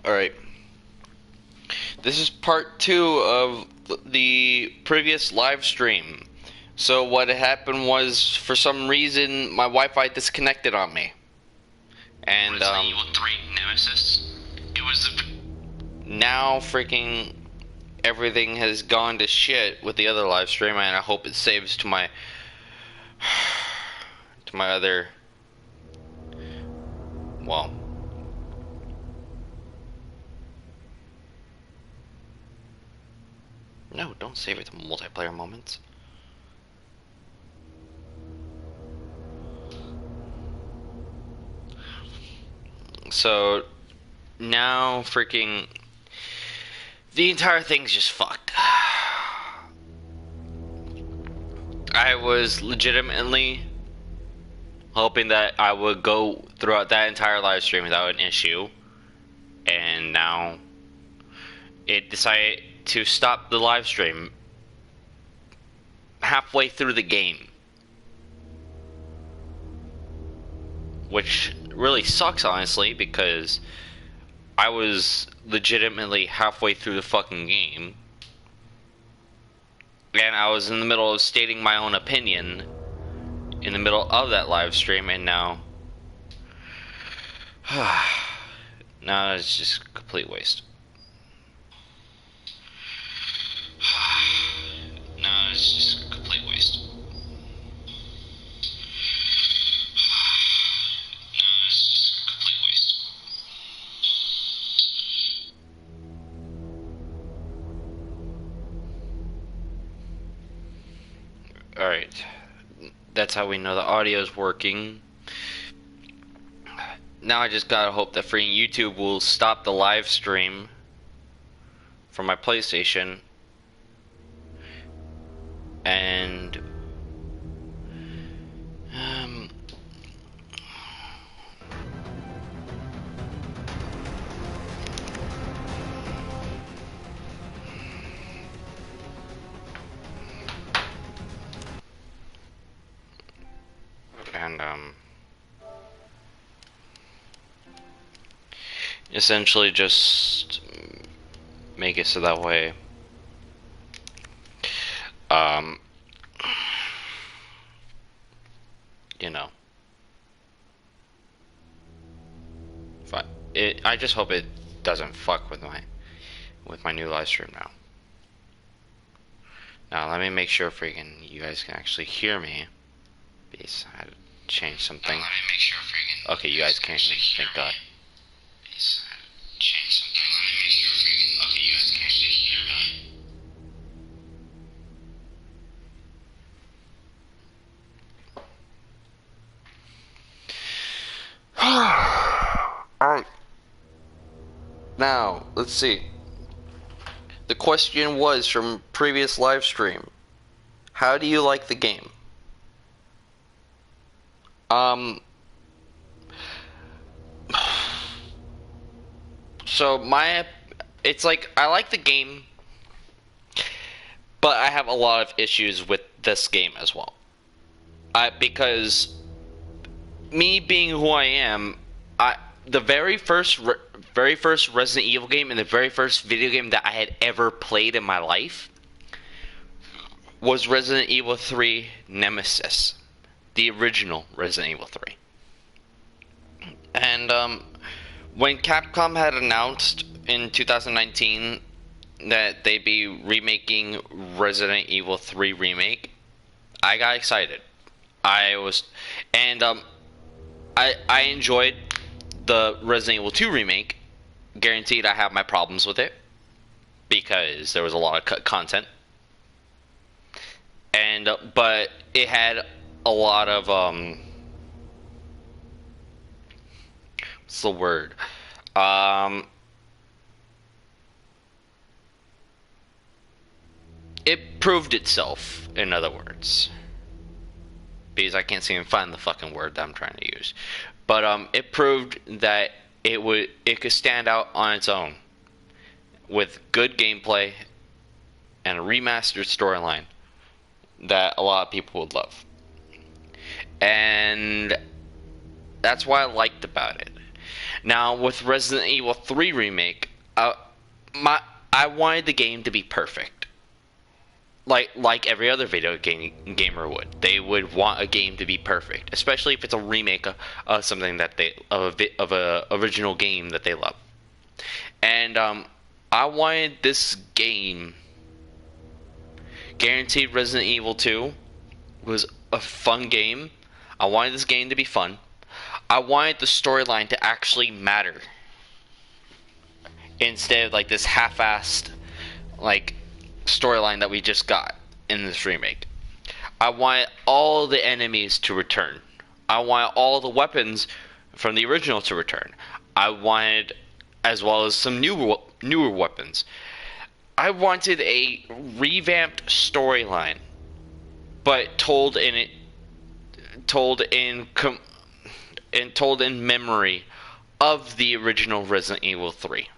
Alright. This is part 2 of the previous live stream. So what happened was, for some reason, my Wi-Fi disconnected on me. And, Resident Evil 3 Nemesis? It was now freaking everything has gone to shit with the other live stream, and I hope it saves to my other, well, no, don't save it to multiplayer moments. So now freaking the entire thing's just fucked. I was legitimately hoping that I would go throughout that entire live stream without an issue, and now it decided to stop the live stream halfway through the game, which really sucks, honestly, because I was legitimately halfway through the fucking game, and I was in the middle of stating my own opinion in the middle of that live stream, and now it's just a complete waste. No, it's just a complete waste. Alright, that's how we know the audio's working. Now I just gotta hope that freaking YouTube will stop the live stream from my PlayStation, and essentially just make it so that way you know, I just hope it doesn't fuck with my new live stream now. Now let me make sure freaking you guys can actually hear me, because I had to change something. Let me make sure freaking okay, you guys can, thank God. Change something. Let me make sure freaking. Okay, you guys can actually hear me. Alright. Now, let's see. The question was from previous live stream. How do you like the game? So it's like, I like the game, but I have a lot of issues with this game as well. Because me being who I am, the very first Resident Evil game and the very first video game that I had ever played in my life was Resident Evil 3 Nemesis, the original Resident Evil 3. And when Capcom had announced in 2019 that they'd be remaking Resident Evil 3 Remake, I got excited. I enjoyed the Resident Evil 2 Remake. Guaranteed I have my problems with it, because there was a lot of cut content. And but it had a lot of what's the word? It proved itself, in other words. Because I can't seem to find the fucking word that I'm trying to use. But it proved that it could stand out on its own with good gameplay and a remastered storyline that a lot of people would love. And that's what I liked about it. Now with Resident Evil 3 remake, my I wanted the game to be perfect. Like every other gamer would. They would want a game to be perfect, especially if it's a remake of something that of a original game that they love. And I wanted this game guaranteed. Resident Evil 2 was a fun game. I wanted this game to be fun. I wanted the storyline to actually matter instead of like this half-assed like storyline that we just got in this remake. I want all the enemies to return. I want all the weapons from the original to return. I wanted, as well as some newer weapons. I wanted a revamped storyline, but told in memory of the original Resident Evil 3.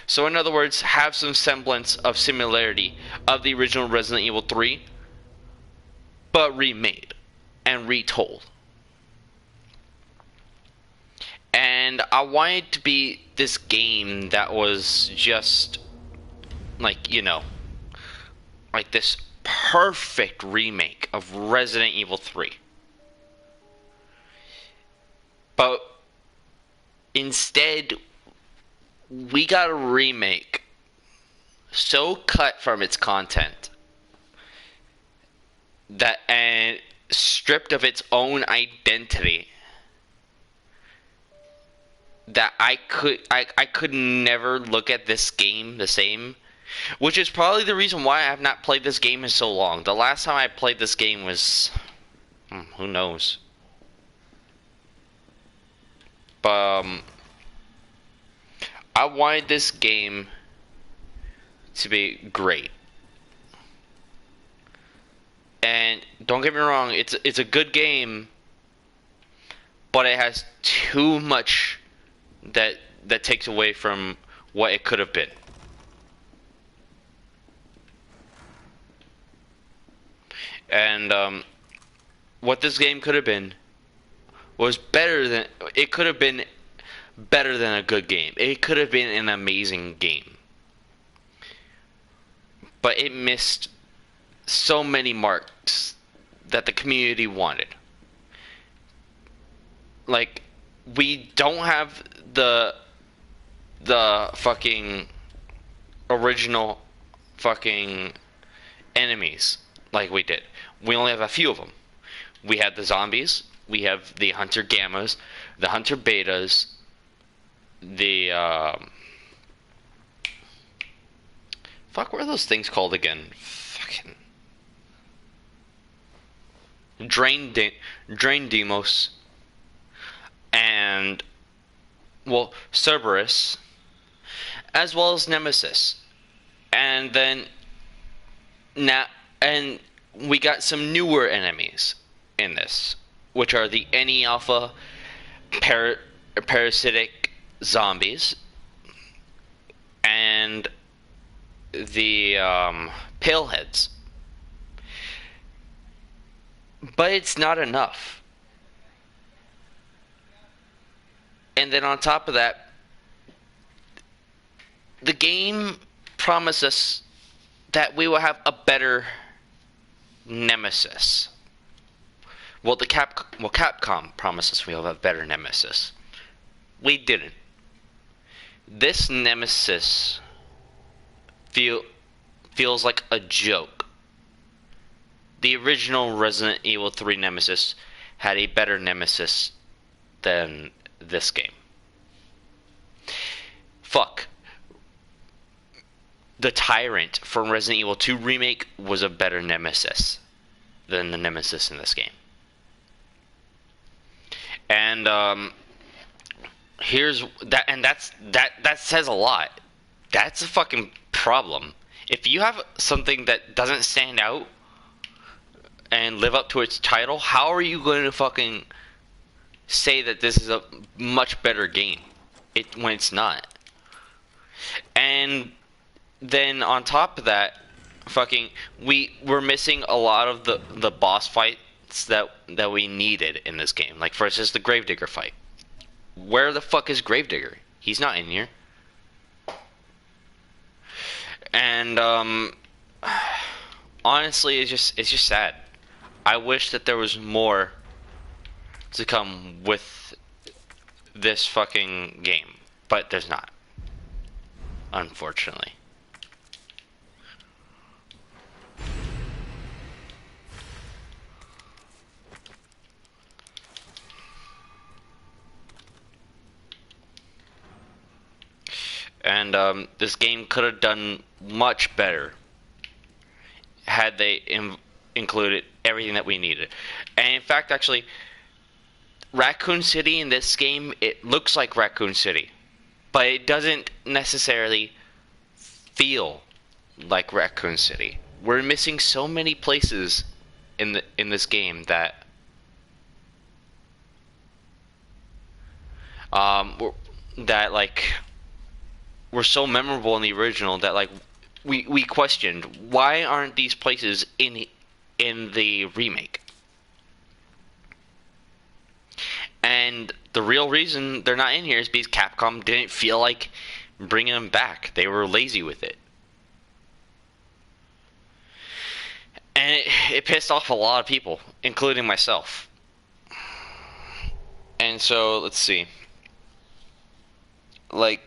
So in other words, have some semblance of similarity of the original Resident Evil 3, but remade and retold. And I wanted to be this game that was just like, like this perfect remake of Resident Evil 3. But instead, we got a remake so cut from its content that and stripped of its own identity that I could never look at this game the same, which is probably the reason why I have not played this game in so long. The last time I played this game was who knows. But I wanted this game to be great. And don't get me wrong, it's a good game, but it has too much that takes away from what it could have been. And what this game could have been was it could have been better than a good game. It could have been an amazing game. But it missed so many marks that the community wanted. Like, we don't have the fucking original fucking enemies like we did. We only have a few of them. We have the zombies, we have the hunter gammas, the hunter betas, the fuck, what are those things called again? Fucking Drain Demos, and well, Cerberus, as well as Nemesis, and then and we got some newer enemies in this, which are the Any Alpha parasitic zombies and the Paleheads. But it's not enough. And then on top of that, the game promised us that we will have a better Nemesis. Well, Capcom promised us we'll have a better Nemesis. We didn't. This Nemesis feels like a joke. The original Resident Evil 3 Nemesis had a better Nemesis than this game. Fuck. The Tyrant from Resident Evil 2 Remake was a better Nemesis than the Nemesis in this game. And that says a lot. That's a fucking problem. If you have something that doesn't stand out and live up to its title, how are you going to fucking say that this is a much better game when it's not? And then on top of that, fucking we're missing a lot of the boss fights that we needed in this game. Like, for instance, the Gravedigger fight. Where the fuck is Gravedigger? He's not in here. And honestly, it's just sad. I wish that there was more to come with this fucking game, but there's not, unfortunately. And this game could have done much better had they included everything that we needed. And in fact, actually, Raccoon City in this game, it looks like Raccoon City, but it doesn't necessarily feel like Raccoon City. We're missing so many places in this game that that like were so memorable in the original that like we questioned why aren't these places in the remake. And the real reason they're not in here is because Capcom didn't feel like bringing them back. They were lazy with it. And it pissed off a lot of people, including myself. And so, let's see. Like,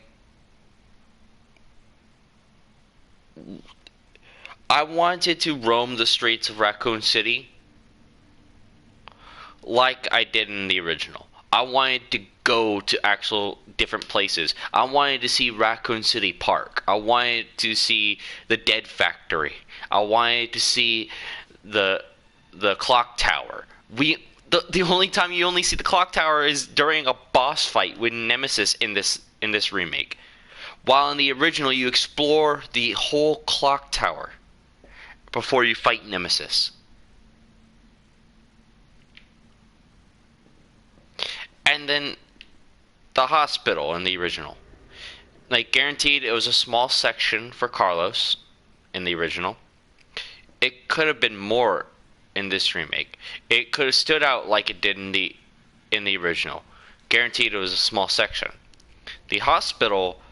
I wanted to roam the streets of Raccoon City like I did in the original. I wanted to go to actual different places. I wanted to see Raccoon City Park. I wanted to see the Dead Factory. I wanted to see the clock tower. The only time you only see the clock tower is during a boss fight with Nemesis in this remake. While in the original you explore the whole clock tower before you fight Nemesis. And then the hospital in the original. Like, guaranteed it was a small section for Carlos in the original. It could have been more in this remake. It could have stood out like it did in the original. Guaranteed it was a small section. The hospital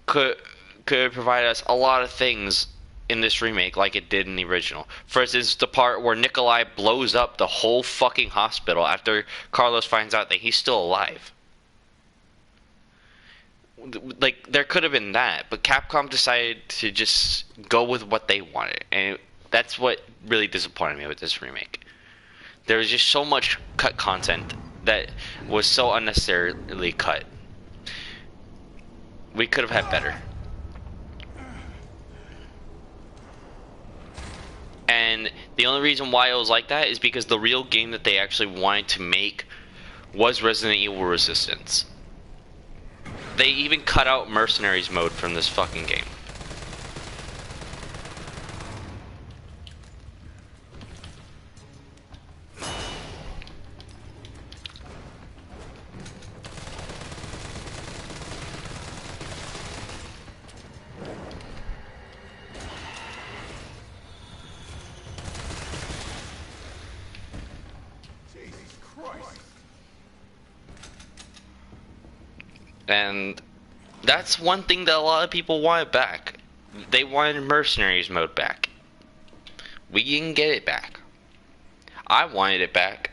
could provide us a lot of things in this remake like it did in the original. For instance, the part where Nikolai blows up the whole fucking hospital after Carlos finds out that he's still alive. Like, there could have been that, but Capcom decided to just go with what they wanted, and that's what really disappointed me with this remake. There was just so much cut content that was so unnecessarily cut. We could have had better. And the only reason why it was like that is because the real game that they actually wanted to make was Resident Evil Resistance. They even cut out Mercenaries mode from this fucking game. And that's one thing that a lot of people wanted back. They wanted Mercenaries mode back. We didn't get it back. I wanted it back.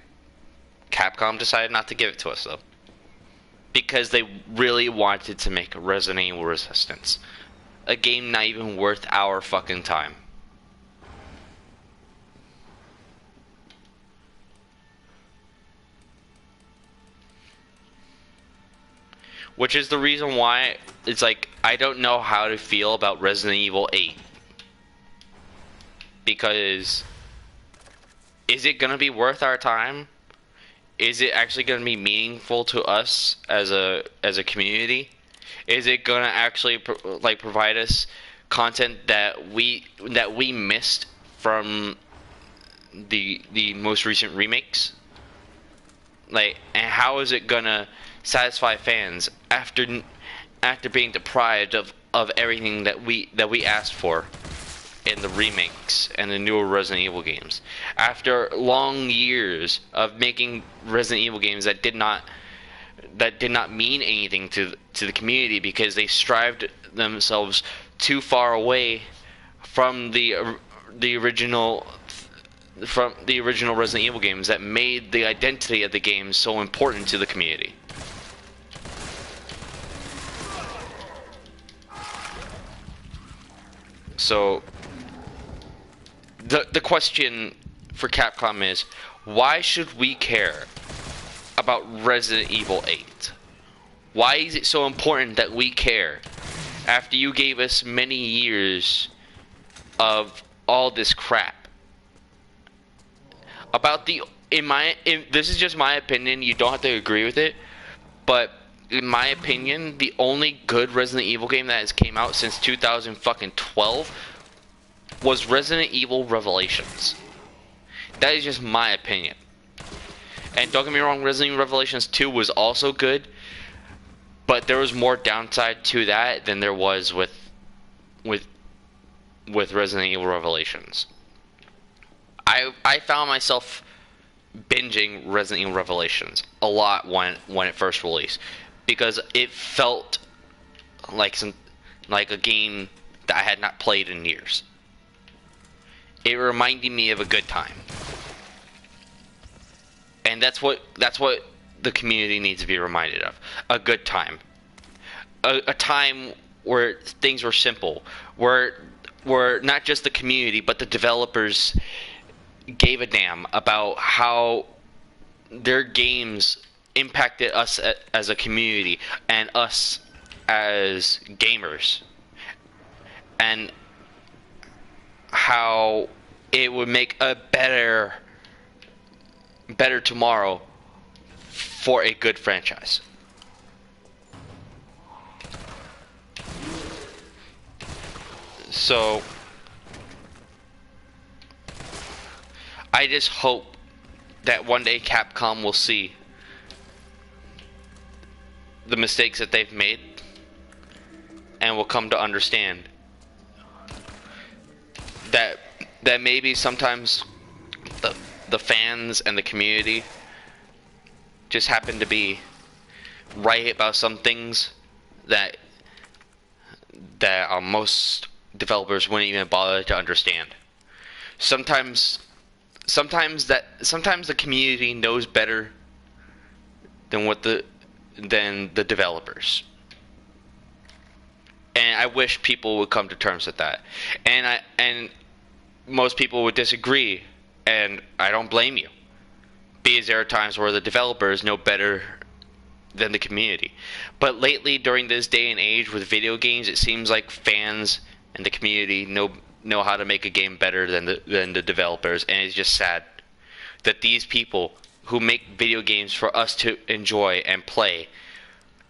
Capcom decided not to give it to us, though. Because they really wanted to make Resident Evil Resistance. A game not even worth our fucking time. Which is the reason why it's like, I don't know how to feel about Resident Evil 8. Because, is it going to be worth our time? Is it actually going to be meaningful to us as a community? Is it going to actually provide us content that we missed from the most recent remakes? Like, and how is it going to satisfy fans after being deprived of everything that we asked for in the remakes and the newer Resident Evil games? After long years of making Resident Evil games that did not that did not mean anything to the community because they strived themselves too far away from the original from the original Resident Evil games that made the identity of the game so important to the community. So the question for Capcom is, why should we care about Resident Evil 8? Why is it so important that we care after you gave us many years of all this crap? About the this is just my opinion, you don't have to agree with it, but in my opinion, the only good Resident Evil game that has came out since 2012 was Resident Evil Revelations. That is just my opinion. And don't get me wrong, Resident Evil Revelations 2 was also good, but there was more downside to that than there was with Resident Evil Revelations. I found myself binging Resident Evil Revelations a lot when it first released, because it felt like a game that I had not played in years. It reminded me of a good time. And that's what the community needs to be reminded of. A good time. A time where things were simple, where not just the community but the developers gave a damn about how their games impacted us as a community and us as gamers, and how it would make a better tomorrow for a good franchise. So I just hope that one day Capcom will see the mistakes that they've made and will come to understand that maybe sometimes the fans and the community just happen to be right about some things that most developers wouldn't even bother to understand. Sometimes the community knows better than the developers. And I wish people would come to terms with that. And most people would disagree, and I don't blame you, because there are times where the developers know better than the community. But lately, during this day and age with video games, it seems like fans and the community know how to make a game better than the developers, and it's just sad that these people who make video games for us to enjoy and play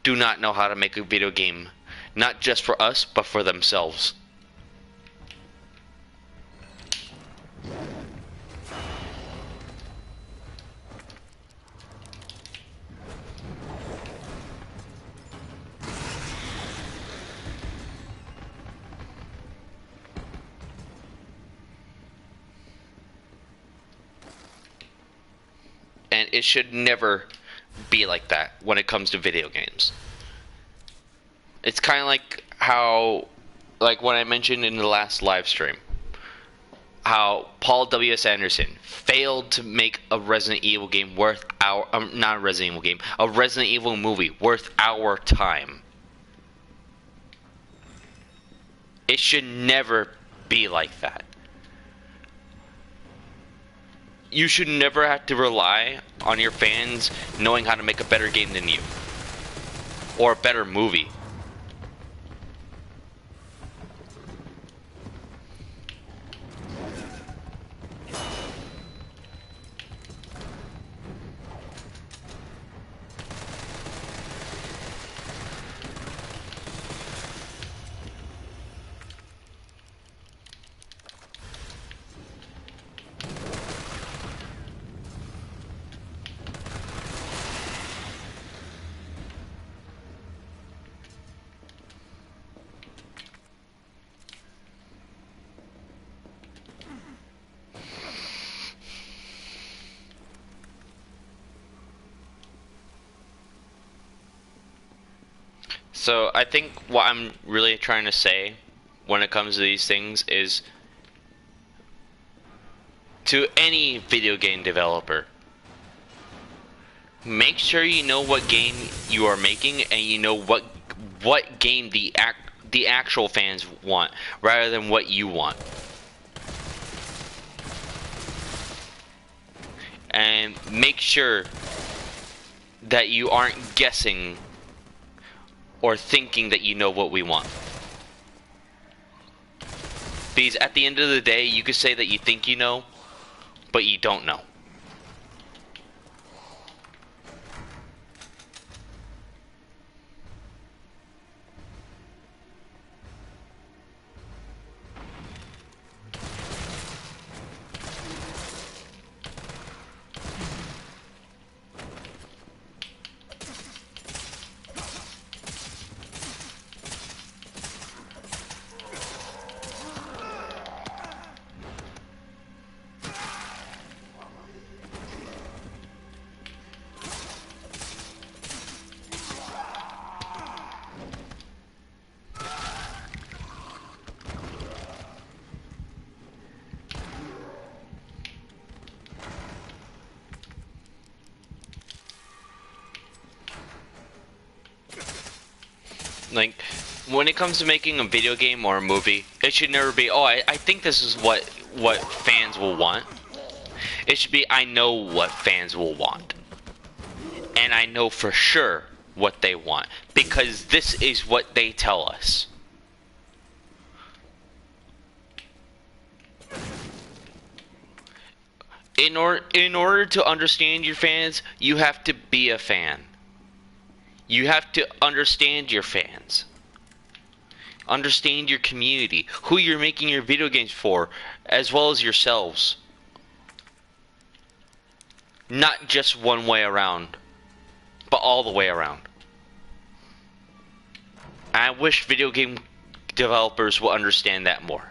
do not know how to make a video game not just for us but for themselves. And it should never be like that when it comes to video games. It's kind of like how, like when I mentioned in the last live stream, how Paul W.S. Anderson failed to make a Resident Evil game worth our, not a Resident Evil game, a Resident Evil movie worth our time. It should never be like that. You should never have to rely on your fans knowing how to make a better game than you, or a better movie. So I think what I'm really trying to say when it comes to these things is to any video game developer, make sure you know what game you are making and you know what game the actual fans want rather than what you want. And make sure that you aren't guessing or thinking that you know what we want. Because at the end of the day, you could say that you think you know, but you don't know. Like, when it comes to making a video game or a movie, it should never be, oh, I think this is what fans will want. It should be, I know what fans will want. And I know for sure what they want. Because this is what they tell us. In order to understand your fans, you have to be a fan. You have to understand your fans. Understand your community, who you're making your video games for, as well as yourselves. Not just one way around, but all the way around. I wish video game developers will understand that more.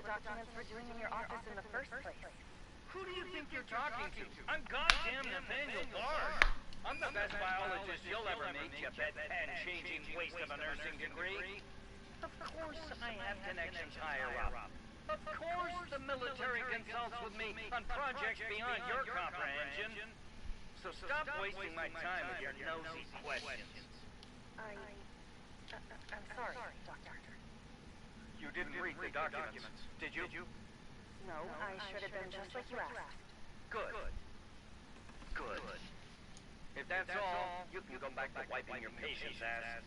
Documents were doing in your office in the first place. Who do you think you're talking to? I'm goddamn Nathaniel Bard. I'm the best biologist you'll ever meet, you bedpan-changing waste of a nursing degree. Of course I have connections higher up. Of course the military consults with me on projects beyond your comprehension. So stop wasting my time with your nosy questions. I'm sorry, Doctor. You didn't read the documents, did you? No, I should have been just like you asked. Good. If that's all, you can go back to wiping your patient's ass.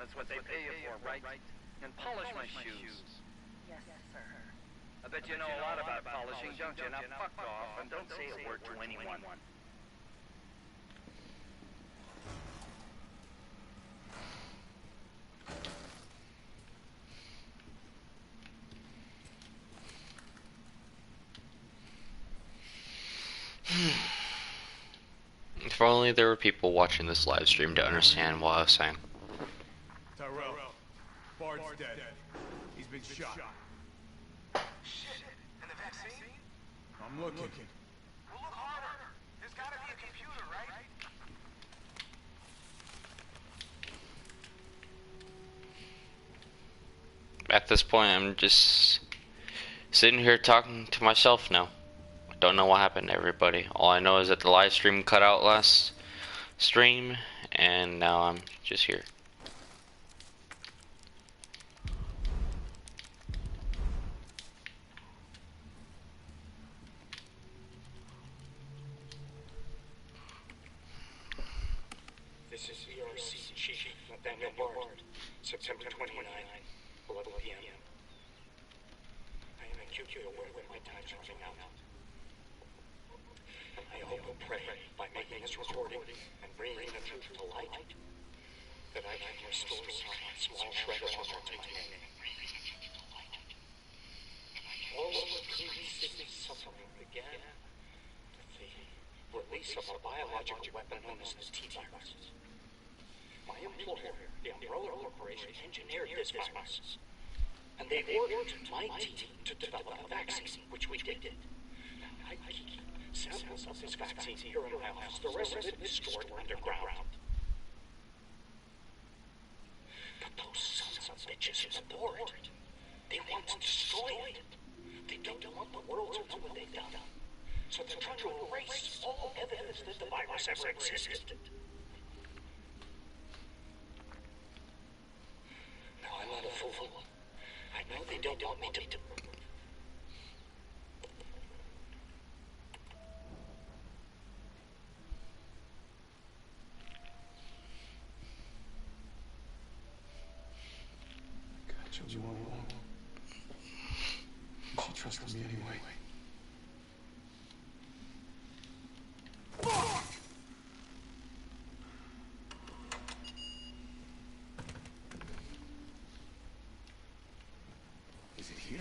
That's what they pay you for, right? And polish my shoes. Yes, sir. I bet you know a lot about polishing, don't you? Now fuck off and don't say a word to anyone. If only there were people watching this live stream to understand what I was saying. Tyrell, Bard's dead. He's been shot. Shit, and the vaccine? I'm looking. Well, look harder. There's gotta be a computer, right? At this point, I'm just sitting here talking to myself now. Don't know what happened to everybody. All I know is that the live stream cut out last stream, and now I'm just here. This is ERC Chief Nathaniel Bard, September 29, 11 p.m. I am acutely aware that my time's running out. I hope and pray by making this recording and bringing the truth to light that I can restore some small shred of honor to my name. All of the City suffering began with the release of a biological weapon known as the T-virus. My employer, the Umbrella Corporation, engineered this virus, and they ordered my team to develop a vaccine, which we did. I keep samples of this vaccine here in my office. The rest of it is stored underground. But those sons of bitches in the board, they want to destroy it. They don't want the world to know what they've done. So they're trying to erase all evidence that the virus ever existed. Now, I'm not a fool. I know they don't want me to do. God, Joe, you all wrong. She trusted me anyway. Is it here?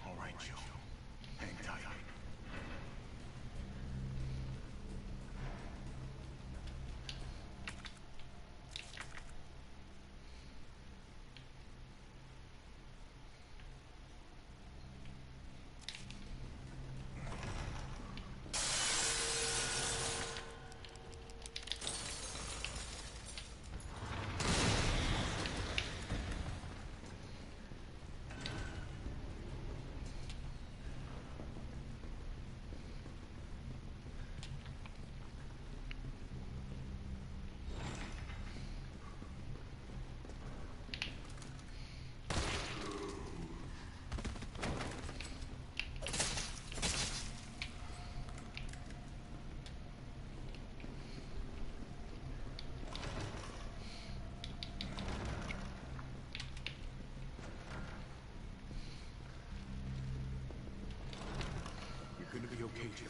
All right, Joe. Hang tight. You're gonna be okay, Joe.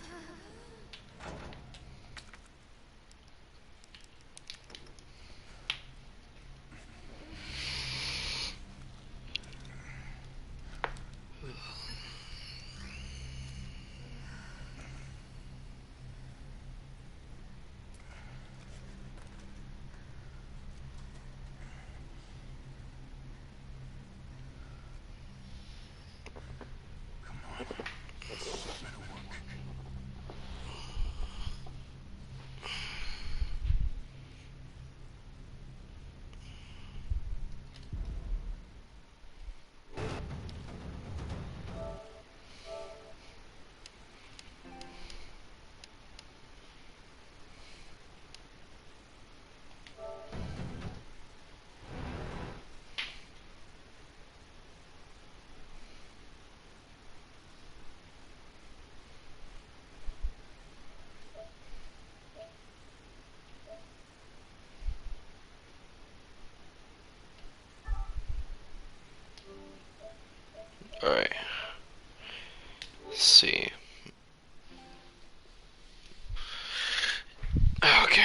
Come on. This better work. Alright. Let's see. Okay.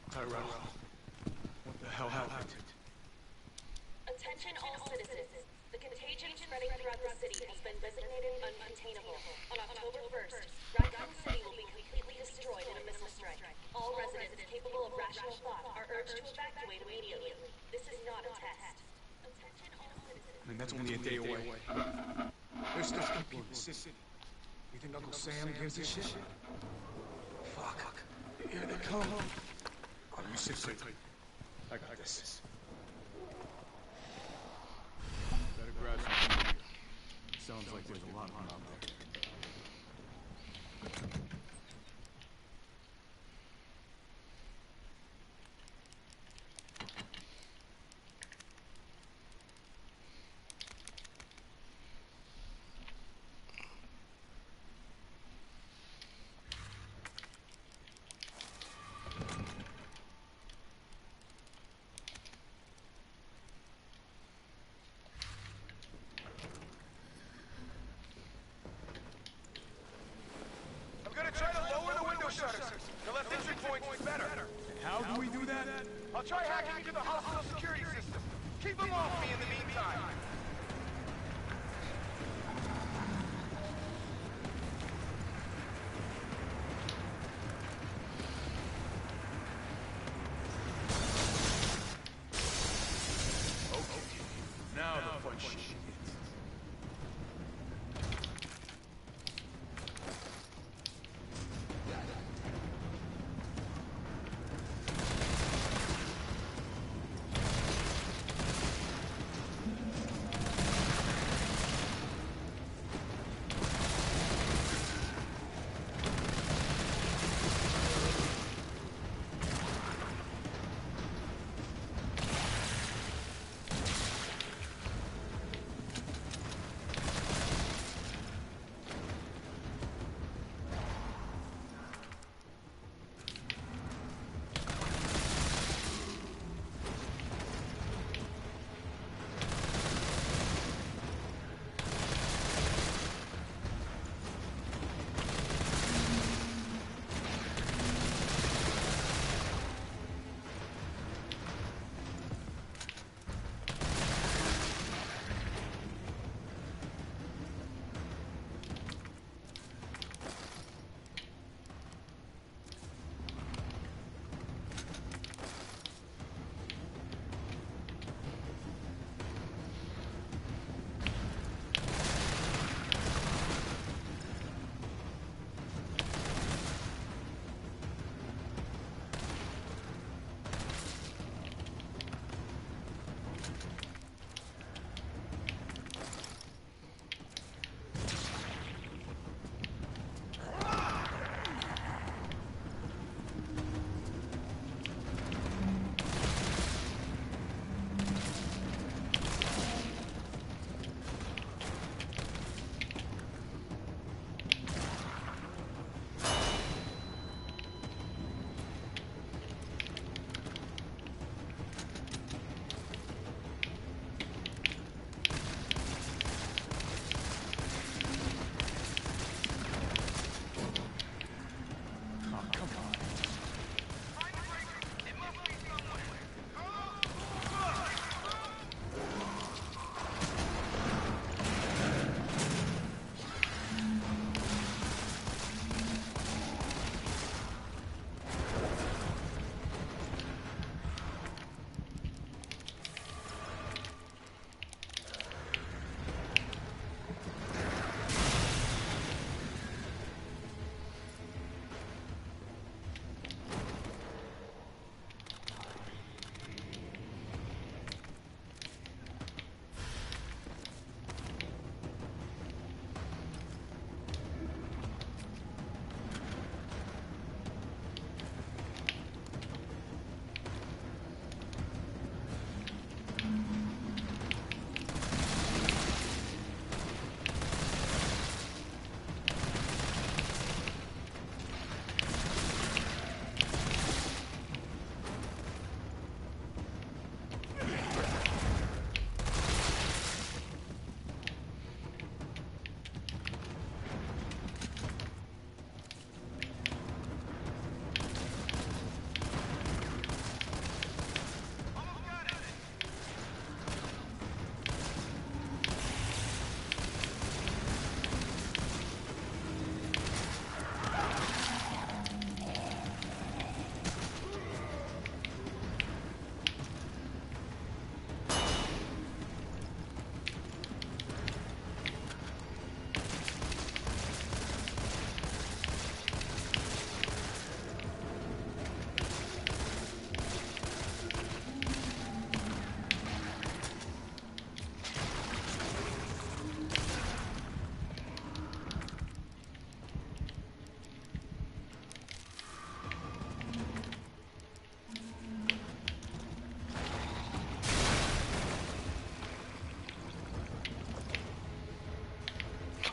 Tyrell, what the hell happened? Attention all citizens. The contagion spreading throughout the city has been designated uncontainable. On October 1st, Raccoon City will be completely destroyed in a missile strike. All residents capable of rational thought are urged to evacuate immediately. This is not a test. Attention all citizens. I mean, that's only a day away. There's still people in the city. You think Uncle Sam gives a shit? Fuck. Here they come. Oh, you sit tight. I got this. Better grab some gear. Sounds like there's a lot of them out there. How do we do that? I'll try hacking into the hospital security system. Keep them off me in the meantime. Okay, now the fun shit begins.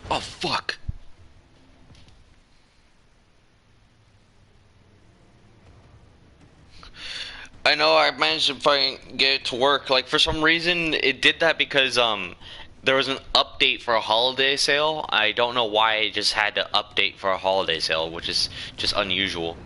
Oh, fuck. I know I managed to fucking get it to work. Like, for some reason, it did that because, there was an update for a holiday sale. I don't know why it just had to update for a holiday sale, which is just unusual.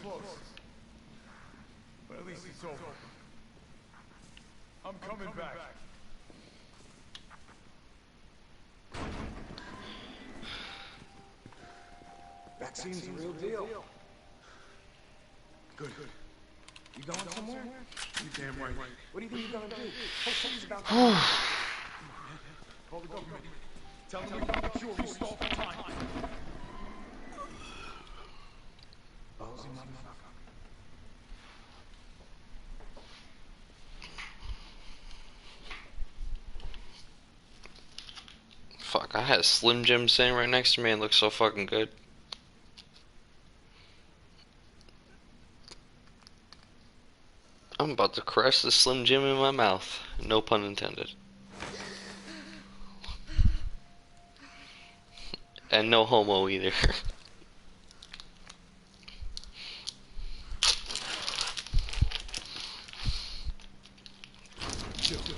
close. But at least it's over. I'm coming back. Vaccine's a real deal. Good. You going somewhere? You damn right. What do you think you're gonna do? Hopefully about to... Come on, man. Call the government. Tell them we found the cure. We stall for time. Ballsy motherfucker. Fuck, I had a Slim Jim sitting right next to me and it looks so fucking good. I'm about to crush the Slim Jim in my mouth. No pun intended. And no homo either. Chill. Okay.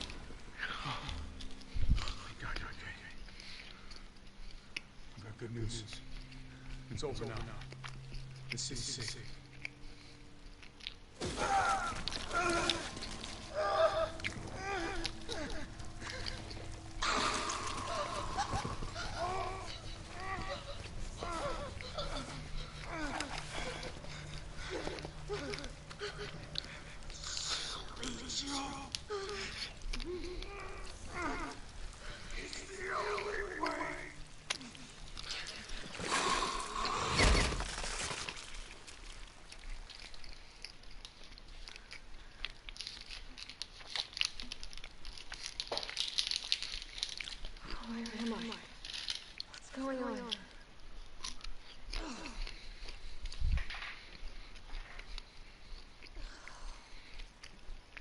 I've got good news. It's over now. The city's safe.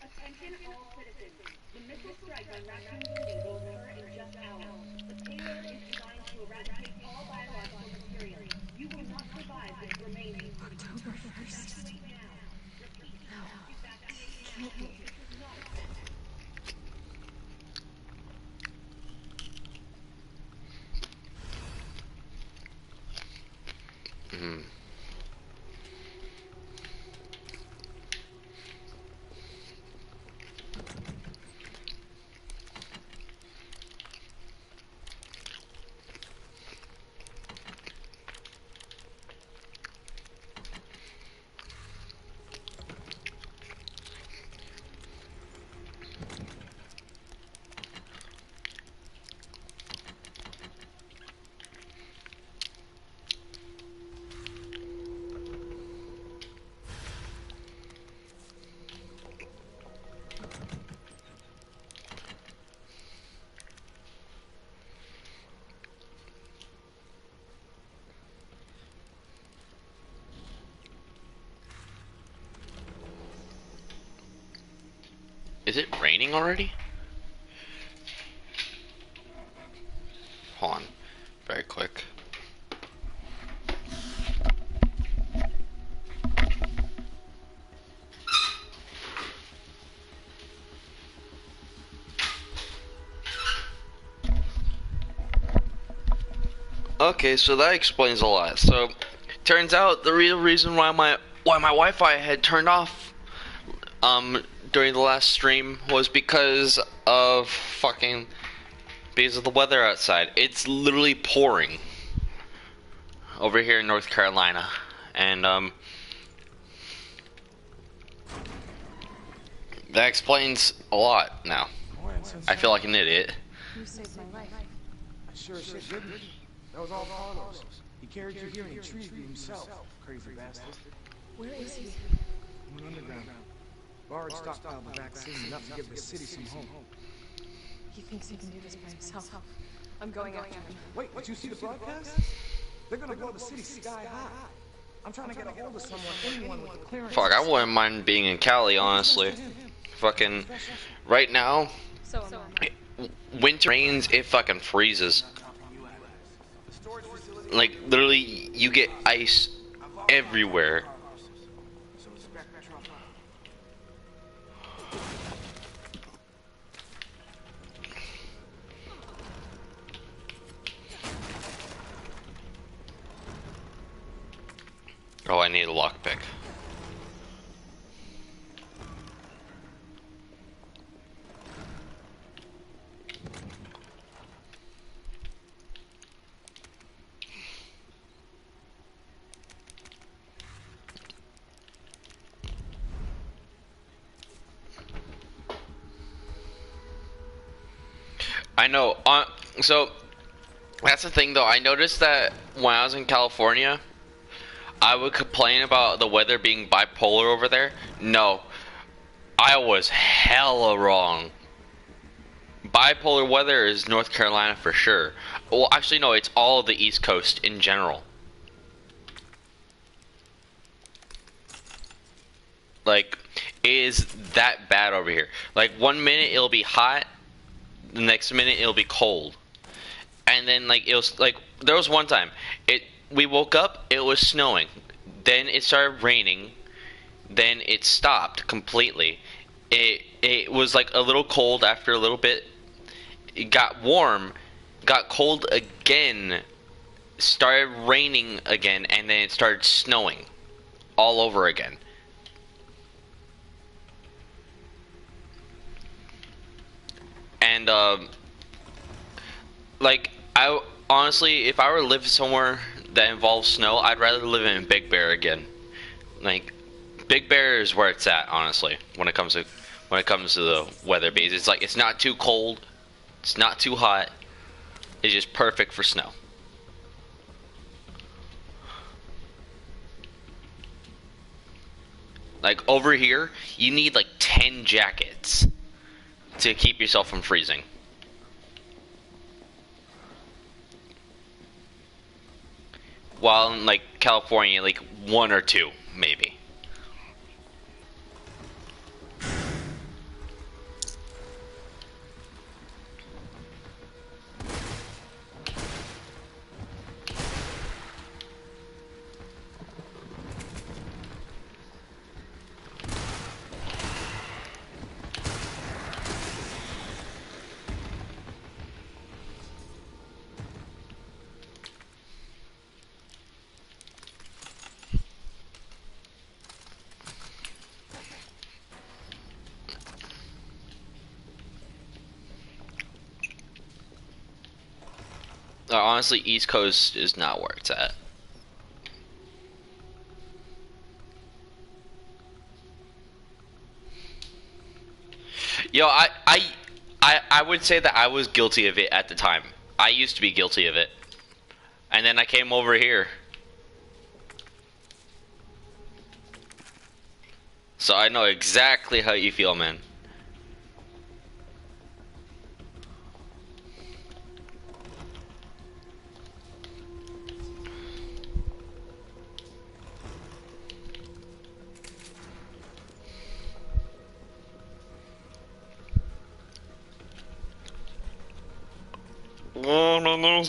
Attention all citizens. The missile strike on Raccoon City will occur in just hours. The payload is designed to eradicate all biological material. You will not survive this remaining. October 1st. Evacuate now. Repeat. No. Evacuate now. Can't be. This is not a Is it raining already? Hold on. Very quick. Okay, so that explains a lot. So, turns out the real reason why my Wi-Fi had turned off during the last stream was because of the weather outside. It's literally pouring over here in North Carolina, and that explains a lot now. I feel like an idiot. You saved my life. I sure as shit didn't. That was all Carlos. He carried you here and he treated you himself, crazy bastard. Where is he? He went underground. Bard stockpiled the vaccine enough to give the city some hope. He thinks he can do this by himself. I'm going after him. Wait, did you see the broadcast? They're gonna blow the city sky high. I'm trying to get a hold of anyone with the clearance. Fuck, I wouldn't mind being in Cali, honestly. Fucking, right now, So am I. winter rains, it fucking freezes. Like, literally, you get ice everywhere. Oh, I need a lockpick. I know. So that's the thing, though. I noticed that when I was in California, I would complain about the weather being bipolar over there. No, I was hella wrong. Bipolar weather is North Carolina for sure. Well, actually, no, it's all of the East Coast in general. Like, it is that bad over here. Like, 1 minute it'll be hot, the next minute it'll be cold. And then, like, it was, like, there was one time, we woke up, it was snowing. Then it started raining. Then it stopped completely. It was, like, a little cold after a little bit. It got warm, got cold again, started raining again, and then it started snowing all over again. And like, I honestly, if I were to live somewhere that involves snow, I'd rather live in Big Bear again. Like, Big Bear is where it's at, honestly, when it comes to the weather base. It's like, it's not too cold, it's not too hot. It's just perfect for snow. Like, over here, you need like 10 jackets to keep yourself from freezing. While in, like, California, like, one or two, maybe. Honestly, East Coast is not where it's at. Yo, I would say that I was guilty of it at the time. I used to be guilty of it. And then I came over here. So I know exactly how you feel, man. No, no, no,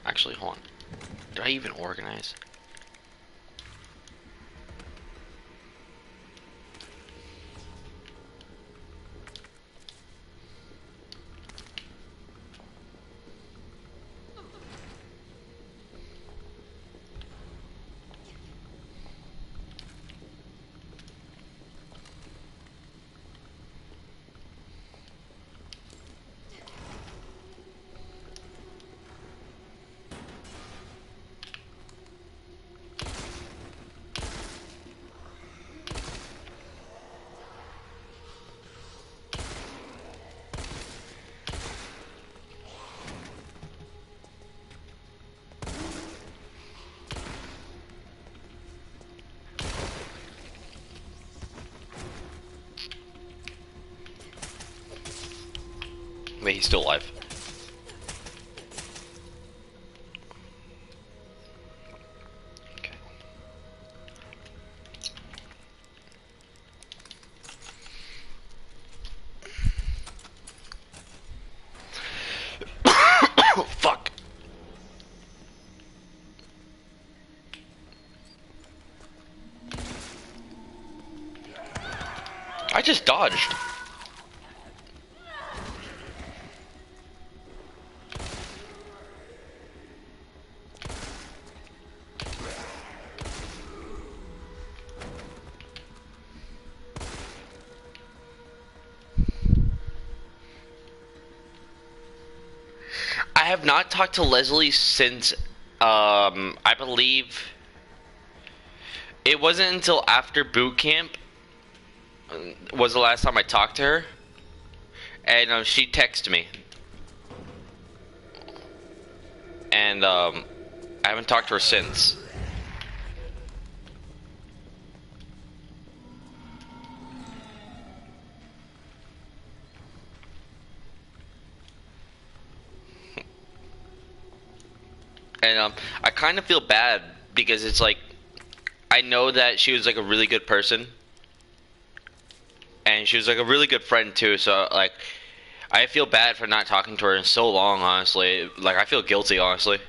Actually, hold on. Did I even organize? Wait, he's still alive. Oh, fuck. I just dodged. I have not talked to Leslie since, I believe it wasn't until after boot camp was the last time I talked to her, and she texted me, and I haven't talked to her since. And I kind of feel bad because it's like I know that she was like a really good person, and she was like a really good friend too. So like, I feel bad for not talking to her in so long. Honestly, like I feel guilty. Honestly.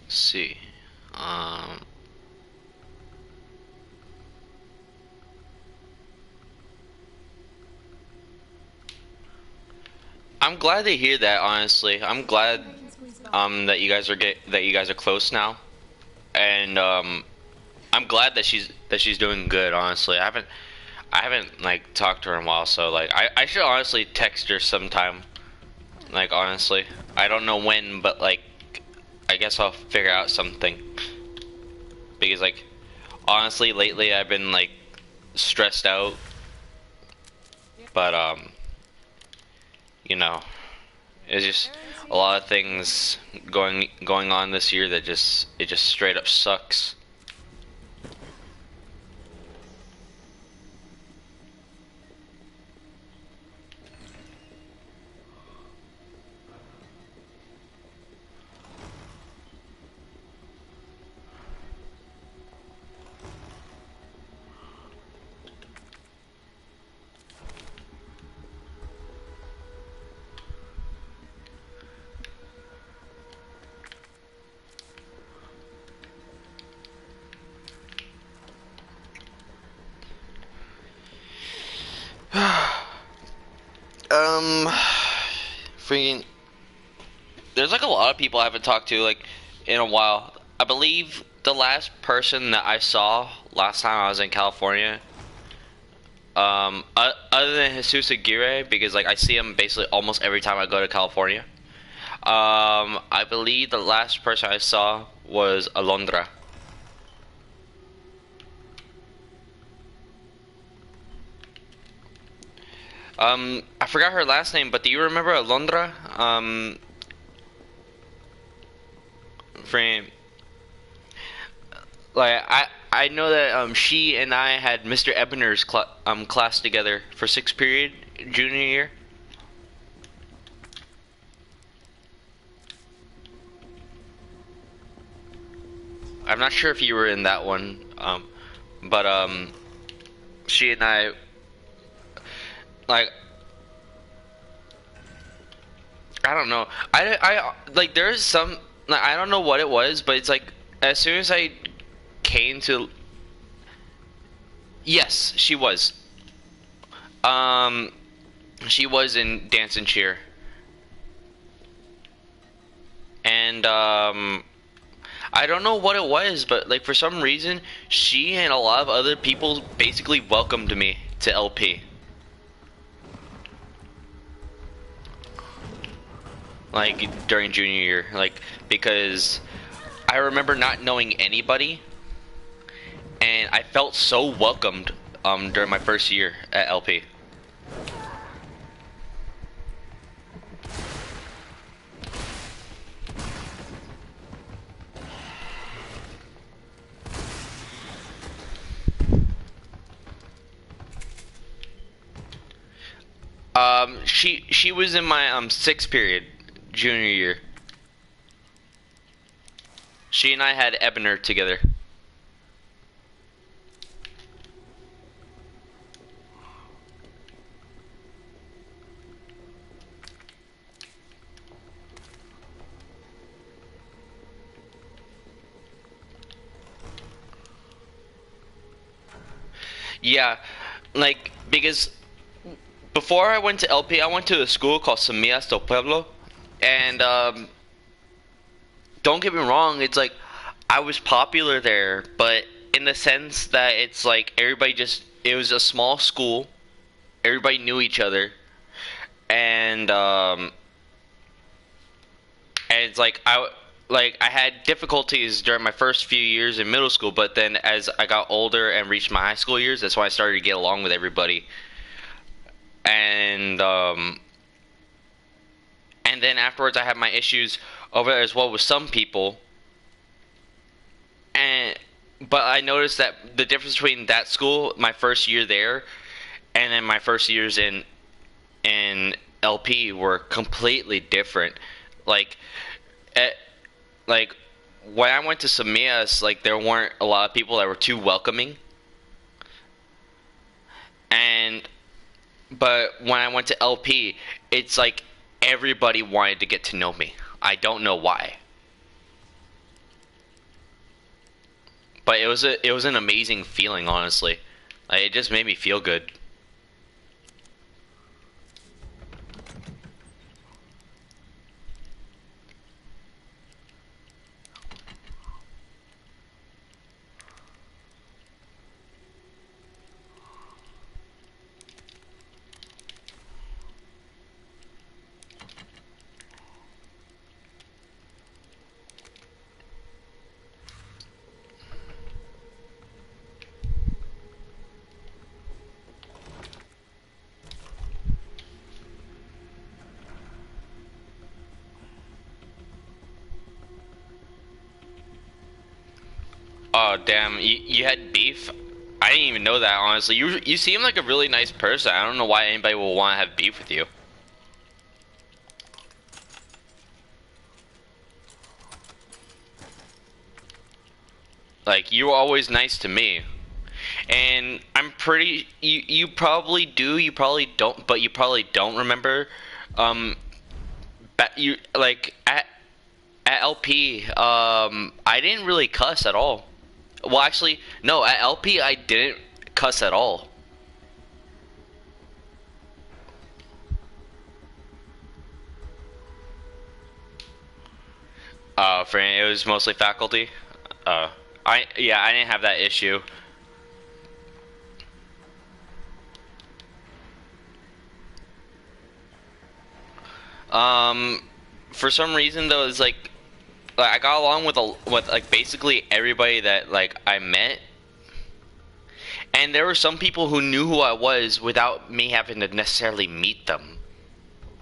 Let's see. I'm glad to hear that. Honestly, I'm glad that you guys are close now, and I'm glad that she's doing good. Honestly, I haven't like talked to her in a while, so like I should honestly text her sometime. Like honestly, I don't know when, but like I guess I'll figure out something because like honestly lately I've been like stressed out, but you know, it's just a lot of things going on this year that just straight up sucks. Um, freaking, there's like a lot of people I haven't talked to like in a while. I believe the last person that I saw last time I was in California, other than Jesus Aguirre, because like I see him basically almost every time I go to California. I believe the last person I saw was Alondra. I forgot her last name, but do you remember Alondra? Frame. Like I know that she and I had Mr. Ebener's class together for sixth period junior year. I'm not sure if you were in that one, but she and I like I don't know. I like there's some like, I don't know what it was, but it's like as soon as I came to yes, she was. Um, she was in dance and cheer, and I don't know what it was, but like for some reason, she and a lot of other people basically welcomed me to LP. Like during junior year, like because I remember not knowing anybody, and I felt so welcomed during my first year at LP. She was in my sixth period, junior year. She and I had Ebner together. Yeah, like because before I went to LP, I went to a school called Semillas del Pueblo, and don't get me wrong, it's like I was popular there, but in the sense that it's like everybody just it was a small school, everybody knew each other, and it's like I had difficulties during my first few years in middle school, but then as I got older and reached my high school years, that's when I started to get along with everybody. And then afterwards I had my issues over there as well with some people. And but I noticed that the difference between that school, my first year there, and then my first years in LP were completely different. Like, at, like when I went to Samias, like there weren't a lot of people that were too welcoming. And but when I went to LP, it's like everybody wanted to get to know me. I don't know why. But it was an amazing feeling, honestly. Like, it just made me feel good. Oh damn, you had beef? I didn't even know that, honestly. You seem like a really nice person. I don't know why anybody will want to have beef with you. Like you were always nice to me. And I'm pretty you probably do, you probably don't, but you probably don't remember you like at LP I didn't really cuss at all. Well, actually, no, at LP I didn't cuss at all. For it was mostly faculty. I didn't have that issue. Um, for some reason though, it's like I got along with like basically everybody that like I met, and there were some people who knew who I was without me having to necessarily meet them.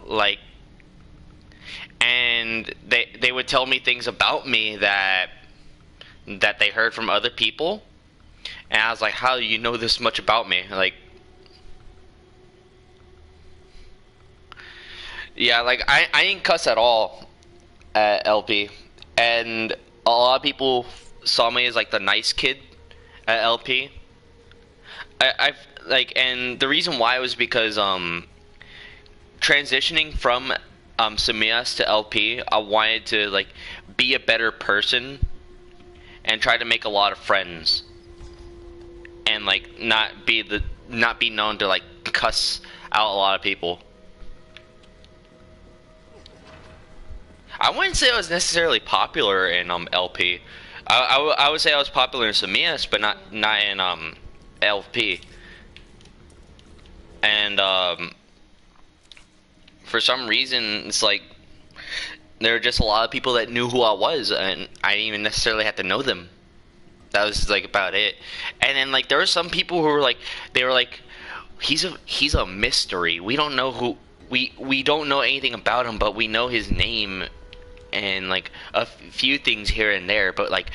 Like, and they would tell me things about me that they heard from other people, and I was like, how do you know this much about me? Like, yeah, like I didn't cuss at all at LP, and a lot of people saw me as like the nice kid at LP. I've like, and the reason why was because transitioning from submit us to LP, I wanted to like be a better person and try to make a lot of friends, and like not be known to like cuss out a lot of people. I wouldn't say I was necessarily popular in LP. I would say I was popular in Samias, but not in LP. And for some reason, it's like there were just a lot of people that knew who I was, and I didn't even necessarily have to know them. That was like about it. And then like there were some people who were like, they were like, he's a mystery. We don't know who we don't know anything about him, but we know his name and like a few things here and there. But like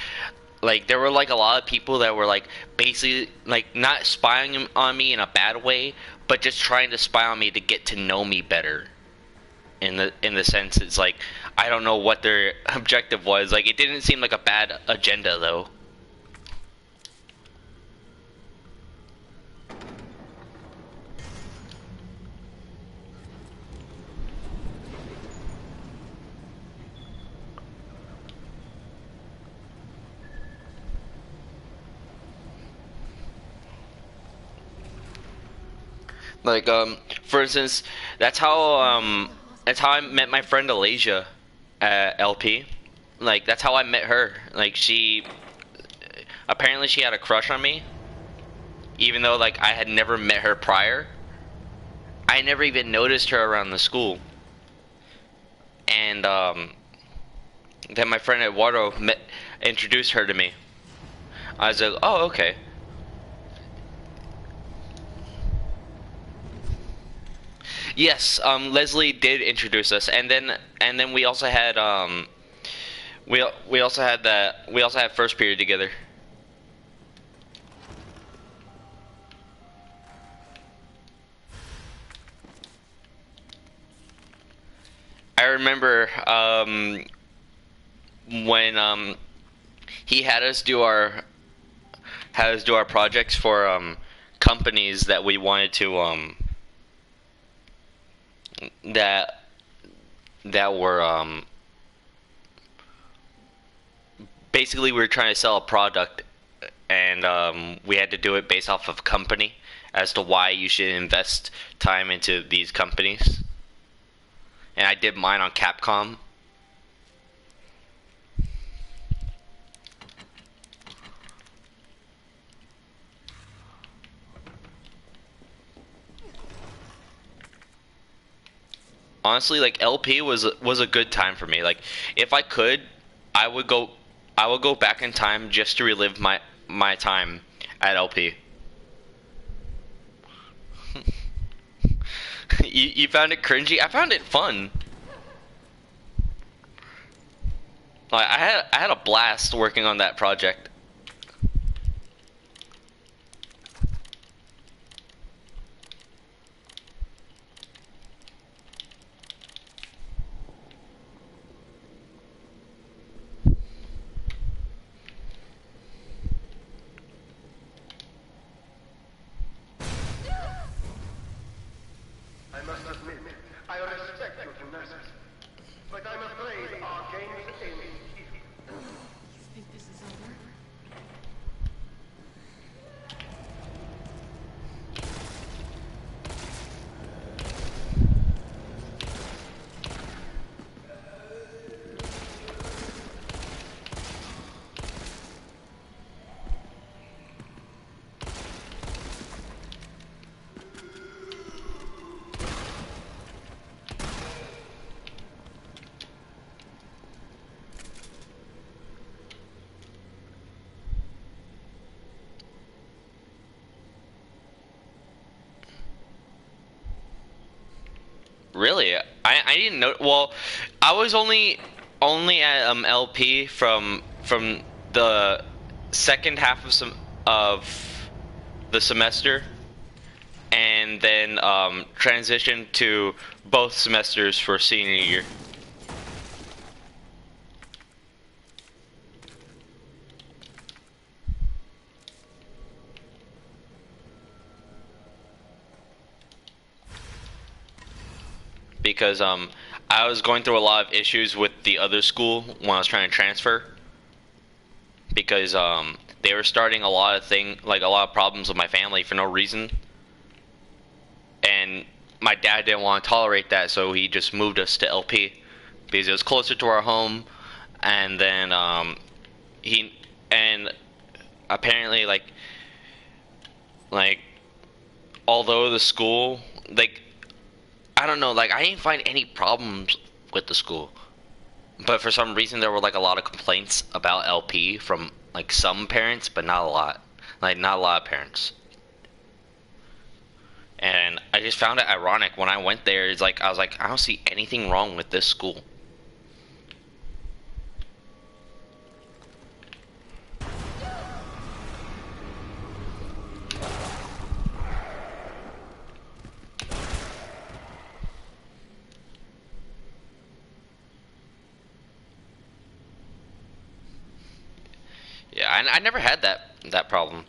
there were like a lot of people that were like basically like not spying on me in a bad way, but just trying to spy on me to get to know me better. In the sense, it's like I don't know what their objective was. Like it didn't seem like a bad agenda though. Like for instance, that's how I met my friend Alasia at LP. Like that's how I met her. Like she apparently she had a crush on me, even though like I had never met her prior. I never even noticed her around the school. And then my friend Eduardo introduced her to me. I was like, oh okay. Yes, Leslie did introduce us, and then we also had we also had first period together. I remember when he had us do our projects for companies that we wanted to that were basically we were trying to sell a product, and we had to do it based off of company as to why you should invest time into these companies. And I did mine on Capcom. Honestly, like LP was a good time for me. Like if I could, I would go back in time just to relive my time at LP. You found it cringy? I found it fun. Like I had a blast working on that project. I must admit, I respect your gymnastics, but I'm afraid our games end here. You think this is over? Really? I didn't know. Well, I was only at LP from the second half of the semester, and then transitioned to both semesters for senior year. Because I was going through a lot of issues with the other school when I was trying to transfer because they were starting a lot of problems with my family for no reason, and my dad didn't want to tolerate that, so he just moved us to LP because it was closer to our home, and then he and apparently like although the school I don't know, I didn't find any problems with the school. But for some reason there were a lot of complaints about LP from some parents, but not a lot. Not a lot of parents. And I just found it ironic when I went there, I was like, I don't see anything wrong with this school. Yeah, I never had that problem.